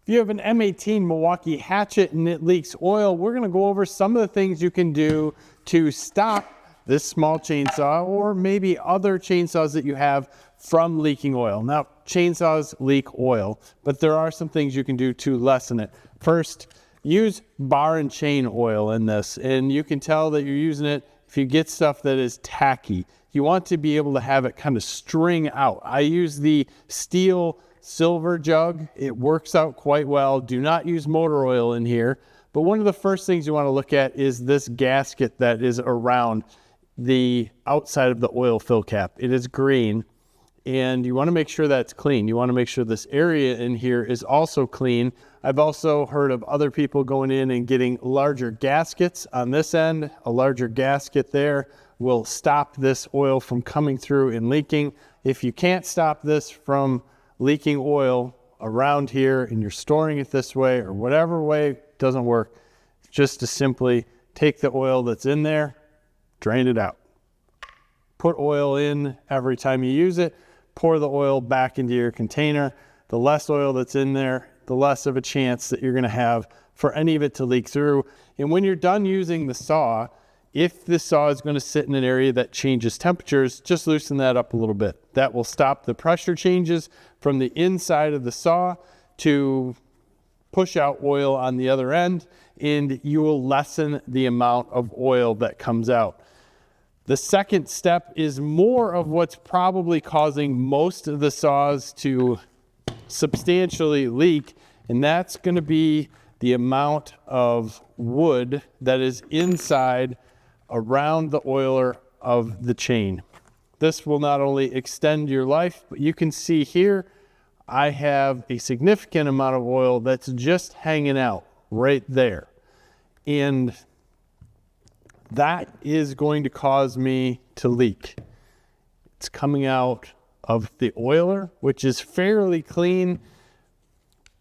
If you have an M18 Milwaukee Hatchet and it leaks oil, we're gonna go over some of the things you can do to stop this small chainsaw or maybe other chainsaws that you have from leaking oil. Now, chainsaws leak oil, but there are some things you can do to lessen it. First, use bar and chain oil in this, and you can tell that you're using it if you get stuff that is tacky. You want to be able to have it kind of string out. I use the steel silver jug. It works out quite well. Do not use motor oil in here. But one of the first things you want to look at is this gasket that is around the outside of the oil fill cap. It is green, and you want to make sure that's clean. You want to make sure this area in here is also clean. I've also heard of other people going in and getting larger gaskets on this end. A larger gasket there will stop this oil from coming through and leaking. If you can't stop this from leaking oil around here and you're storing it this way or whatever way doesn't work, just to simply take the oil that's in there, drain it out. Put oil in every time you use it, pour the oil back into your container. The less oil that's in there, the less of a chance that you're gonna have for any of it to leak through. And when you're done using the saw, if the saw is going to sit in an area that changes temperatures, just loosen that up a little bit. That will stop the pressure changes from the inside of the saw to push out oil on the other end, and you will lessen the amount of oil that comes out. The second step is more of what's probably causing most of the saws to substantially leak, and that's going to be the amount of wood that is inside around the oiler of the chain. This will not only extend your life, but you can see here, I have a significant amount of oil that's just hanging out right there. And that is going to cause me to leak. It's coming out of the oiler, which is fairly clean,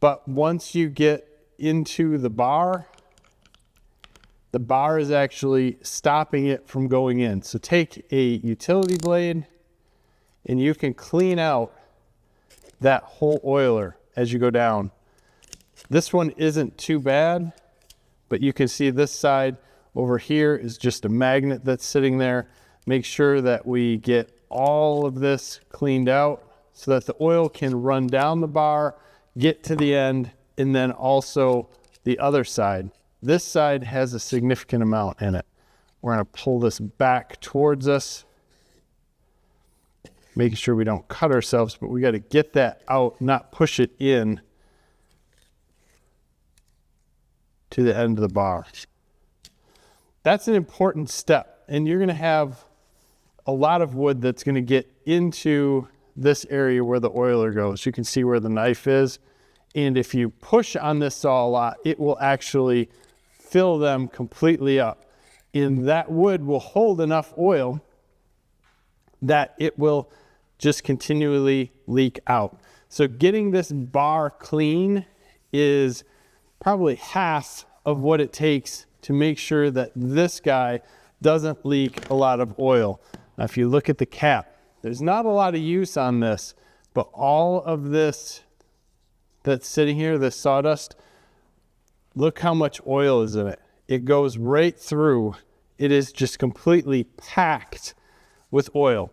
but once you get into the bar is actually stopping it from going in. So take a utility blade and you can clean out that whole oiler as you go down. This one isn't too bad, but you can see this side over here is just a magnet that's sitting there. Make sure that we get all of this cleaned out so that the oil can run down the bar, get to the end, and then also the other side. This side has a significant amount in it. We're going to pull this back towards us, making sure we don't cut ourselves, but we got to get that out, not push it in to the end of the bar. That's an important step, and you're going to have a lot of wood that's going to get into this area where the oiler goes. You can see where the knife is, and if you push on this saw a lot, it will actually fill them completely up. And that wood will hold enough oil that it will just continually leak out. So getting this bar clean is probably half of what it takes to make sure that this guy doesn't leak a lot of oil. Now, if you look at the cap, there's not a lot of use on this, but all of this that's sitting here, this sawdust, look how much oil is in it. It goes right through. It is just completely packed with oil.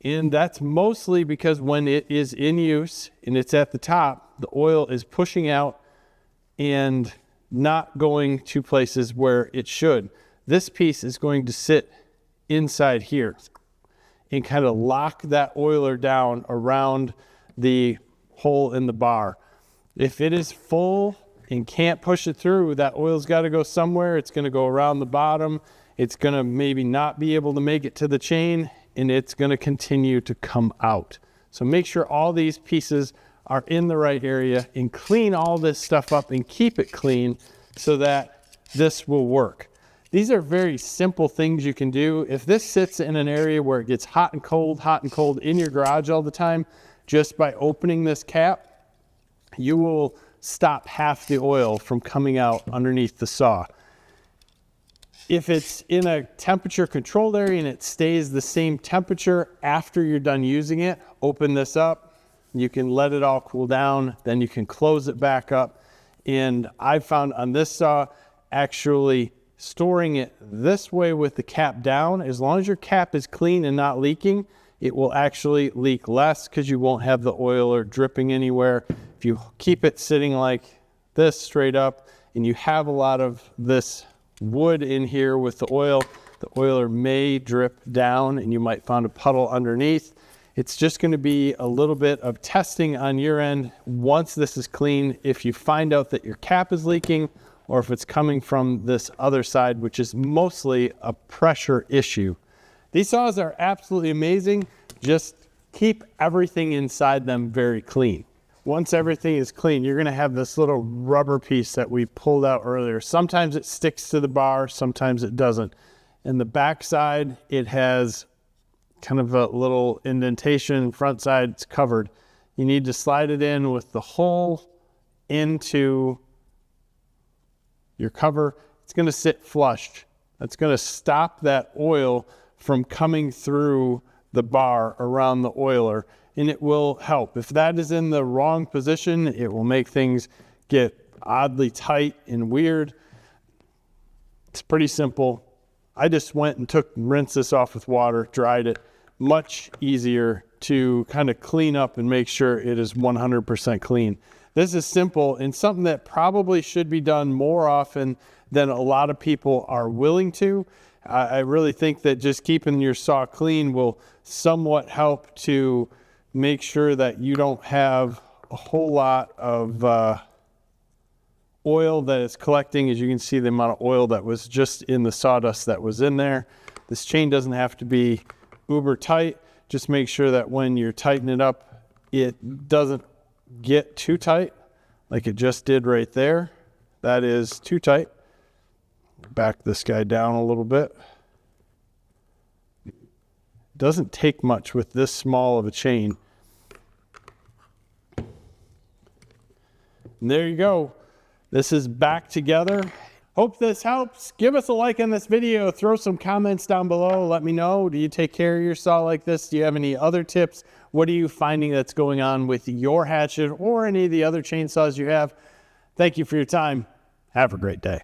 And that's mostly because when it is in use and it's at the top, the oil is pushing out and not going to places where it should. This piece is going to sit inside here and kind of lock that oiler down around the hole in the bar. If it is full and can't push it through, that oil's got to go somewhere. It's going to go around the bottom. It's going to maybe not be able to make it to the chain, and it's going to continue to come out. So make sure all these pieces are in the right area and clean all this stuff up and keep it clean so that this will work. These are very simple things you can do. If this sits in an area where it gets hot and cold in your garage all the time, just by opening this cap, you will stop half the oil from coming out underneath the saw. If it's in a temperature controlled area and it stays the same temperature after you're done using it, open this up, You can let it all cool down, then you can close it back up. And I found on this saw, actually storing it this way with the cap down, as long as your cap is clean and not leaking, it will actually leak less because you won't have the oil or dripping anywhere. If you keep it sitting like this straight up and you have a lot of this wood in here with the oiler may drip down and you might find a puddle underneath. It's just going to be a little bit of testing on your end once this is clean. If you find out that your cap is leaking or if it's coming from this other side, which is mostly a pressure issue. These saws are absolutely amazing. Just keep everything inside them very clean. Once everything is clean, you're going to have this little rubber piece that we pulled out earlier. Sometimes it sticks to the bar, sometimes it doesn't. And the back side, it has kind of a little indentation. Front side, it's covered. You need to slide it in with the hole into your cover. It's going to sit flush. That's going to stop that oil from coming through the bar around the oiler, and it will help. If that is in the wrong position, it will make things get oddly tight and weird. It's pretty simple. I just went and rinsed this off with water, dried it. Much easier to kind of clean up and make sure it is 100% clean. This is simple and something that probably should be done more often than a lot of people are willing to. I really think that just keeping your saw clean will somewhat help to make sure that you don't have a whole lot of oil that is collecting. As you can see, the amount of oil that was just in the sawdust that was in there. This chain doesn't have to be uber tight. Just make sure that when you're tightening it up, it doesn't get too tight like it just did right there. That is too tight. Back this guy down a little bit. It doesn't take much with this small of a chain. And there you go. This is back together. Hope this helps. Give us a like on this video. Throw some comments down below. Let me know. Do you take care of your saw like this? Do you have any other tips? What are you finding that's going on with your hatchet or any of the other chainsaws you have? Thank you for your time. Have a great day.